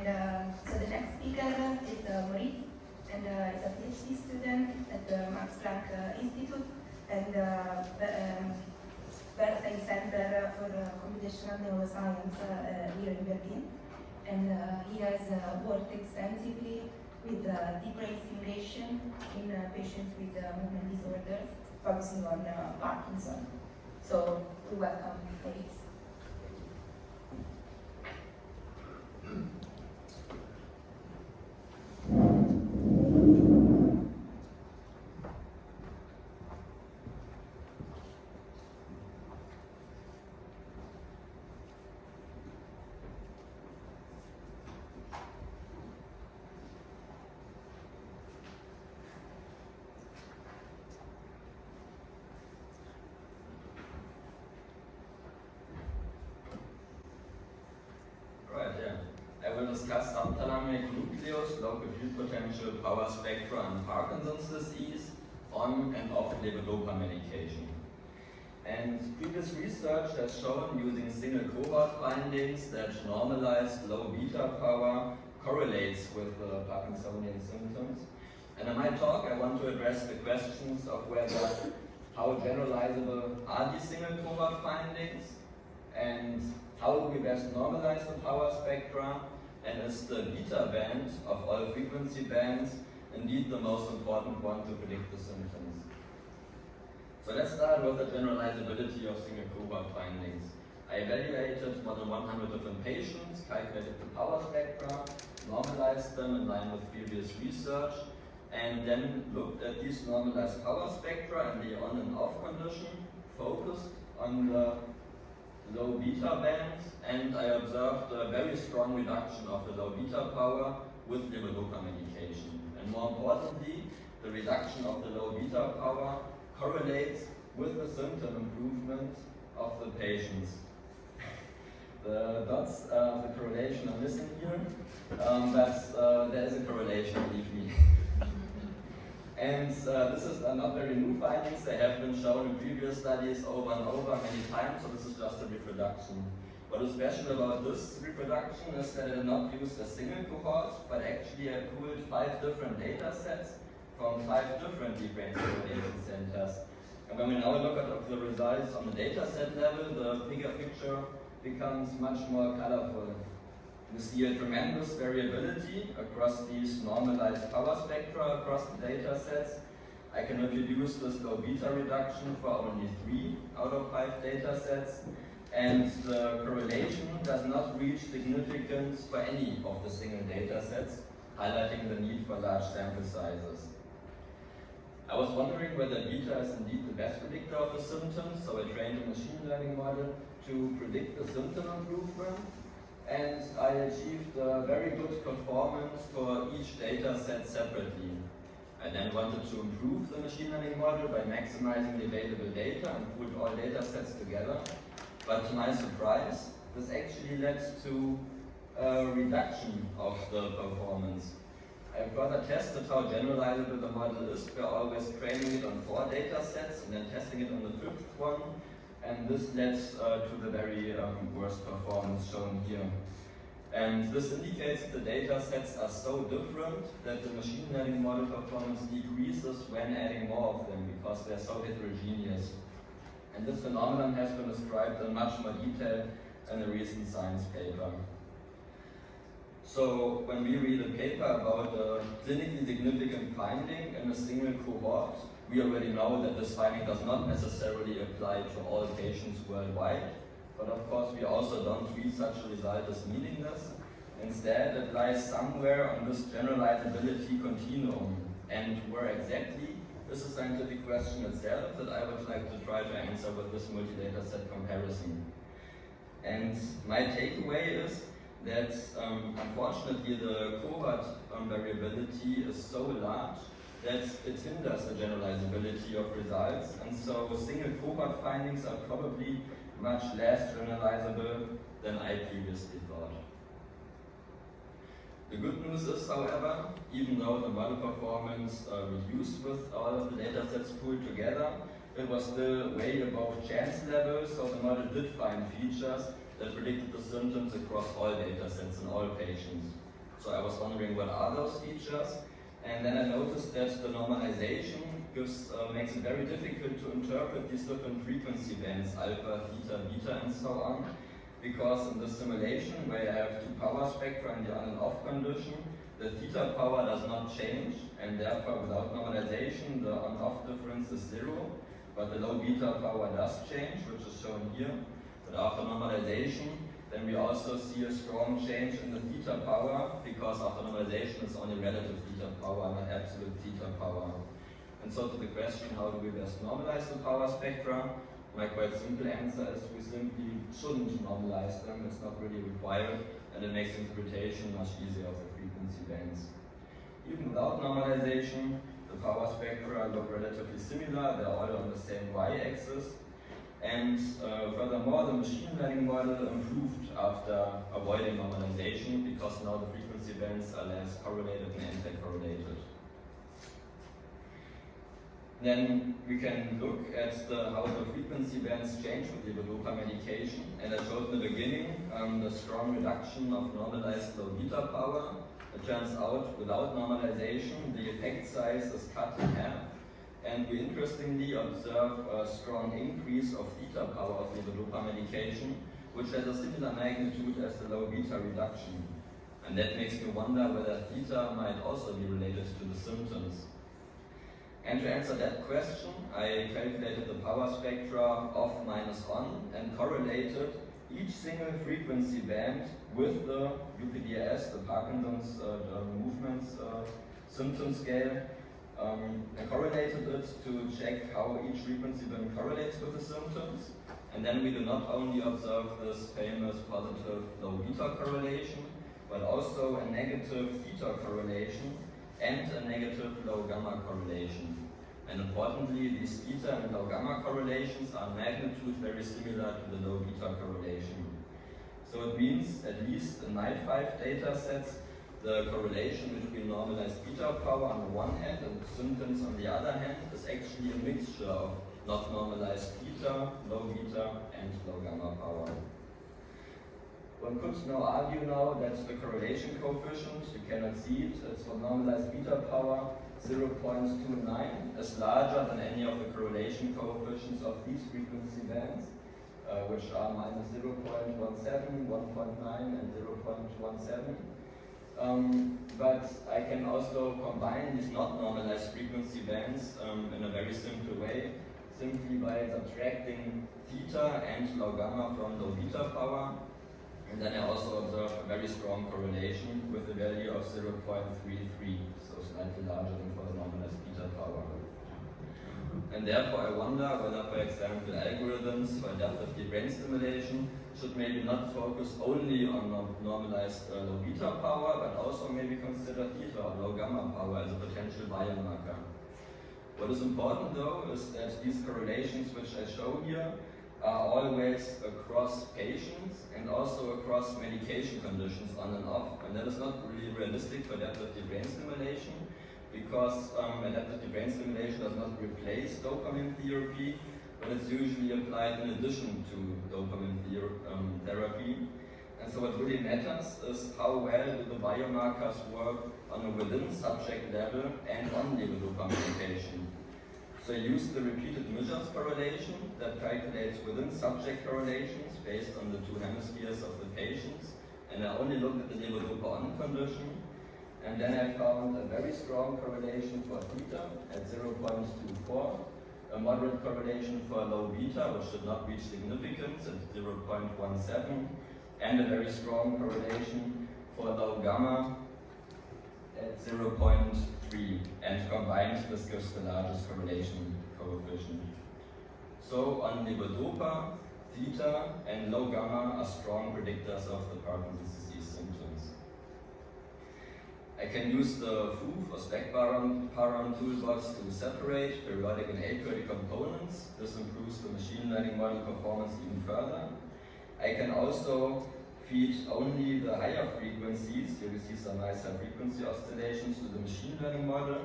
And so the next speaker is Moritz, and is a PhD student at the Max Planck Institute and Bernstein Center for Computational Neuroscience here in Berlin. And he has worked extensively with deep brain stimulation in patients with movement disorders, focusing on Parkinson. So we welcome Moritz. Discuss subthalamic nucleus, local field potential, power spectra, and Parkinson's disease on and off levodopa medication. And previous research has shown using single cohort findings that normalized low beta power correlates with Parkinsonian symptoms. And in my talk, I want to address the questions of whether how generalizable are these single cohort findings, and how do we best normalize the power spectra, and is the beta band of all frequency bands indeed the most important one to predict the symptoms? So let's start with the generalizability of single cohort findings. I evaluated more than 100 different patients, calculated the power spectra, normalized them in line with previous research, and then looked at these normalized power spectra and the on and off condition, focused on the low beta bands, and I observed a very strong reduction of the low beta power with levodopa medication. And more importantly, the reduction of the low beta power correlates with the symptom improvement of the patients. The dots of the correlation are missing here, but there is a correlation, believe me. And this is not very new findings. They have been shown in previous studies over and over many times, so this is just a reproduction. What is special about this reproduction is that I did not use a single cohort, but actually I pooled 5 different data sets from 5 different deep brain stimulation centers. And when we now look at the results on the data set level, the bigger picture becomes much more colorful. You see a tremendous variability across these normalized power spectra across the data sets. I can reproduce this low beta reduction for only 3 out of 5 data sets, and the correlation does not reach significance for any of the single data sets, highlighting the need for large sample sizes. I was wondering whether beta is indeed the best predictor of the symptoms, so I trained a machine learning model to predict the symptom improvement. And I achieved a very good performance for each data set separately. I then wanted to improve the machine learning model by maximizing the available data and put all data sets together. But to my surprise, this actually led to a reduction of the performance. I further tested how generalizable the model is by always training it on 4 data sets and then testing it on the 5th one. And this led to the very worst performance shown here. And this indicates that the data sets are so different that the machine learning model performance decreases when adding more of them because they're so heterogeneous. And this phenomenon has been described in much more detail in a recent science paper. So when we read a paper about a clinically significant finding in a single cohort, we already know that this finding does not necessarily apply to all patients worldwide, but of course we also don't treat such a result as meaningless. Instead, it lies somewhere on this generalizability continuum, and where exactly is a scientific question itself that I would like to try to answer with this multi-data set comparison. And my takeaway is that unfortunately the cohort variability is so large that it hinders the generalizability of results, and so single cohort findings are probably much less generalizable than I previously thought. The good news is, however, even though the model performance reduced with all of the data sets pooled together, it was still way above chance level, so the model did find features that predicted the symptoms across all data sets in all patients. So I was wondering what are those features, and then I noticed that the normalization makes it very difficult to interpret these different frequency bands, alpha, theta, beta, and so on, because in the simulation where you have two power spectra in the on and off condition, the theta power does not change, and therefore without normalization the on-off difference is 0, but the low beta power does change, which is shown here. But after normalization, then we also see a strong change in the theta power, because after normalization it's only relative theta power, not absolute theta power. And so to the question, how do we best normalize the power spectra? My quite simple answer is we simply shouldn't normalize them, it's not really required, and it makes interpretation much easier of the frequency bands. Even without normalization, the power spectra look relatively similar, they're all on the same y-axis. And furthermore, the machine learning model improved after avoiding normalization, because now the frequency bands are less correlated and anti-correlated. Then we can look at how the frequency bands change with levodopa medication. And I showed in the beginning the strong reduction of normalized low beta power. It turns out without normalization, the effect size is cut in half. And we interestingly observe a strong increase of theta power of levodopa medication, which has a similar magnitude as the low beta reduction. And that makes me wonder whether theta might also be related to the symptoms. And to answer that question, I calculated the power spectra off minus on and correlated each single frequency band with the UPDRS, the Parkinson's movements symptom scale. I correlated it to check how each frequency band correlates with the symptoms. And then we do not only observe this famous positive low beta correlation, but also a negative theta correlation and a negative low gamma correlation. And importantly, these theta and low gamma correlations are magnitude very similar to the low beta correlation. So it means, at least in my 5 data sets, the correlation between normalized beta power on the one hand and symptoms on the other hand is actually a mixture of not normalized theta, low beta, and low gamma power. One could now argue that the correlation coefficient, you cannot see it, it's for normalized beta power 0.29, is larger than any of the correlation coefficients of these frequency bands, which are minus 0.17, 1.9, and 0.17. But I can also combine these not normalized frequency bands in a very simple way, simply by subtracting theta and low gamma from low beta power. And then I also observe a very strong correlation with the value of 0.33, so slightly larger than for the normalized beta power. And therefore I wonder whether, for example, algorithms for adaptive deep brain stimulation should maybe not focus only on normalized low beta power, but also maybe consider theta or low gamma power as a potential biomarker. What is important though is that these correlations which I show here are always across patients and also across medication conditions on and off. And that is not really realistic for adaptive deep brain stimulation, because adaptive deep brain stimulation does not replace dopamine therapy, but it's usually applied in addition to dopamine therapy. And so what really matters is how well do the biomarkers work on a within subject level and on levodopa medication. So I used the repeated measures correlation that calculates within subject correlations based on the 2 hemispheres of the patients, and I only looked at the levodopa on condition, and then I found a very strong correlation for theta at 0.24, a moderate correlation for low beta, which did not reach significance at 0.17, and a very strong correlation for low gamma at 0.3, and combined this gives the largest correlation coefficient. So on levodopa, theta and low gamma are strong predictors of the Parkinson's disease symptoms. I can use the FOOF or spec-param toolbox to separate periodic and aperiodic components. This improves the machine learning model performance even further. I can also feed only the higher frequencies. Here we see some nice high frequency oscillations to the machine learning model,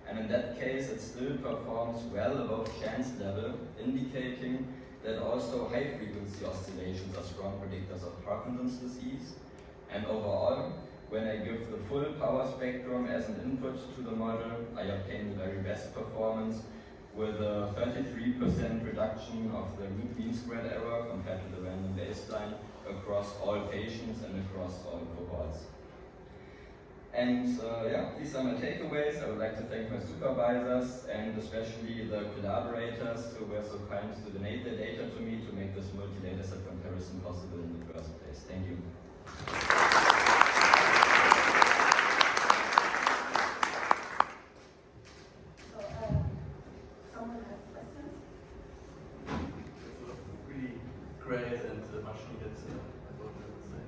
and in that case it still performs well above chance level, indicating that also high frequency oscillations are strong predictors of Parkinson's disease. And overall, when I give the full power spectrum as an input to the model, I obtain the very best performance with a 33% reduction of the mean squared error compared to the random baseline across all patients and across all cohorts. And yeah, these are my takeaways. I would like to thank my supervisors and especially the collaborators who were so kind to donate their data to me to make this multi-dataset comparison possible in the first place. Thank you. Someone has questions? Really great and much needed, I thought I would say.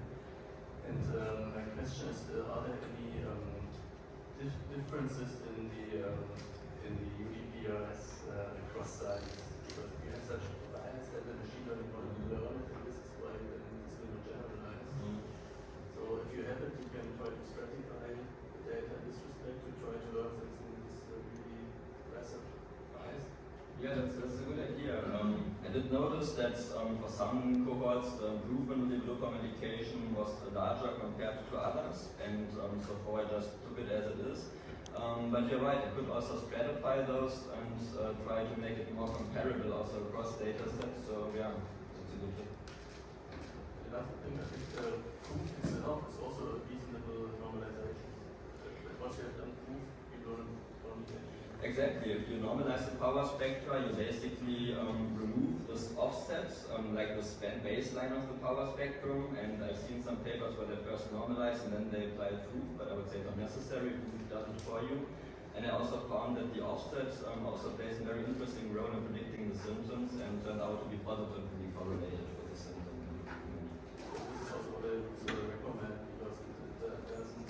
And my question is, are there any differences in the UDPRS across sites? Because we have such bias that the machine learning model learn, and this is why then this will not generalize. So if you have it, you can try to stratify the data in this respect to try to learn things in this really aggressive bias. Yeah, that's a good idea. I did notice that for some cohorts, the improvement with levodopa medication was larger compared to others, and so far I just took it as it is. But you're right, I could also stratify those and try to make it more comparable also across data sets. So yeah, that's a good thing. Another thing, I think proof itself is also a reasonable normalization. Once you have done proof, you don't need anything. Exactly. If you normalize the power spectra, you basically remove this offset, like the baseline of the power spectrum. And I've seen some papers where they first normalize and then they apply proof, but I would say not necessary. Proof does it for you. And I also found that the offset also plays a very interesting role in predicting the symptoms and turned out to be positively correlated with the symptom improvement. This is also what I would recommend because it doesn't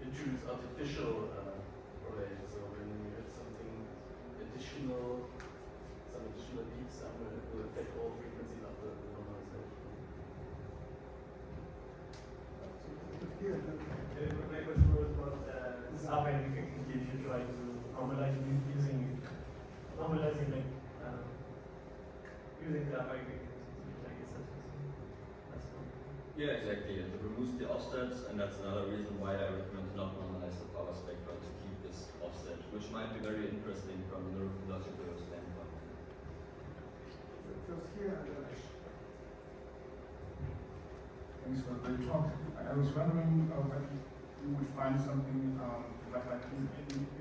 introduce artificial correlation. So when you have something additional, some additional peaks somewhere, it will affect all frequencies after the normalization. My question was about this is how effectively if you try to normalize using like using the aggregated like it's Yeah, exactly. It removes the offsets, and that's another reason why I recommend to not normalize the power spectrum to keep this offset, which might be very interesting from a neurological standpoint. Just here, thanks for the talk. I was wondering whether you would find something like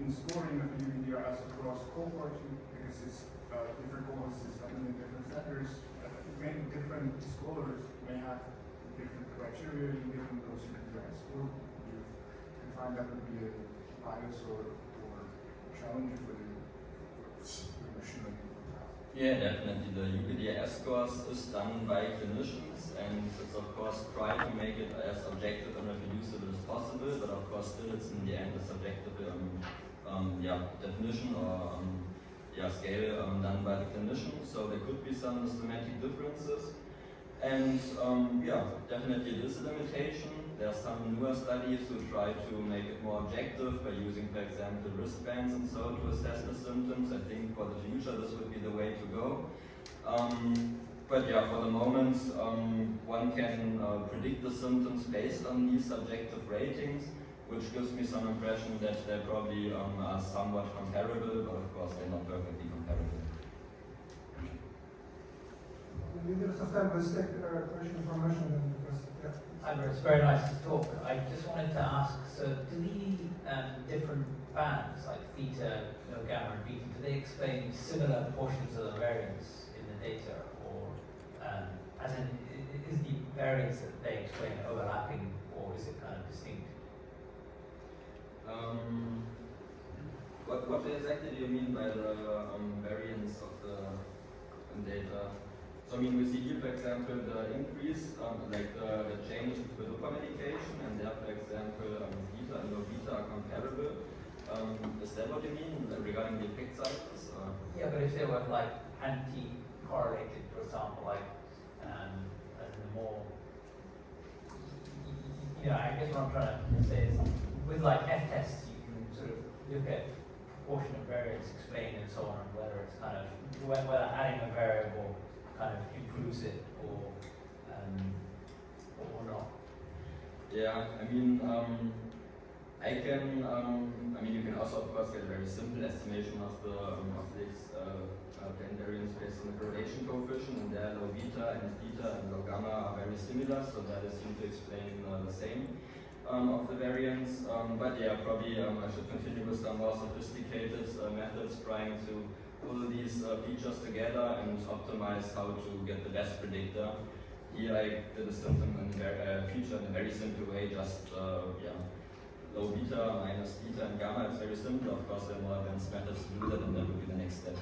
in scoring of the UDRS across cohorts, because it's different cohorts is done in different centers. Many different scholars may have different criteria in giving those UDRS score. Do you find that would be a bias or challenge for the machine learning? Yeah, definitely. The UPDRS scores is done by clinicians, and it's of course try to make it as objective and reproducible as possible, but of course still it's in the end a subjective definition or scale done by the clinician. So there could be some systematic differences, and definitely it is a limitation. There are some newer studies who try to make it more objective by using, for example, wristbands and so to assess the symptoms. I think for the future this would be the way to go. But yeah, for the moment, one can predict the symptoms based on these subjective ratings, which gives me some impression that they probably are somewhat comparable, but of course they're not perfectly comparable. Sometimes let's take a question from Russian because It's very nice to talk. I just wanted to ask, so do the different bands, like theta, gamma, and beta, do they explain similar portions of the variance in the data, or as in, is the variance that they explain overlapping, or is it kind of distinct? What exactly do you mean by the variance of the data? So I mean, we see here, for example, the increase, like the change in the levodopa medication, and there, for example, beta and no beta are comparable. Is that what you mean regarding the effect sizes? Yeah, but if they were like anti-correlated, for example, like as in the more, I guess what I'm trying to say is, with like F-tests, you can sort of look at proportion of variance explained and so on, and whether it's kind of, whether adding a variable kind of improves it or not. Yeah, I mean, you can also, of course, get a very simple estimation of this plane variance based on the correlation coefficient, and there low beta and theta and low gamma are very similar, so that is seem to explain the same of the variance. But yeah, probably I should continue with some more sophisticated methods trying to pull these features together and optimize how to get the best predictor. Here I did a symptom and feature in a very simple way, just low beta minus theta and gamma. It's very simple. Of course, there are more advanced methods to do that, and that will be the next step.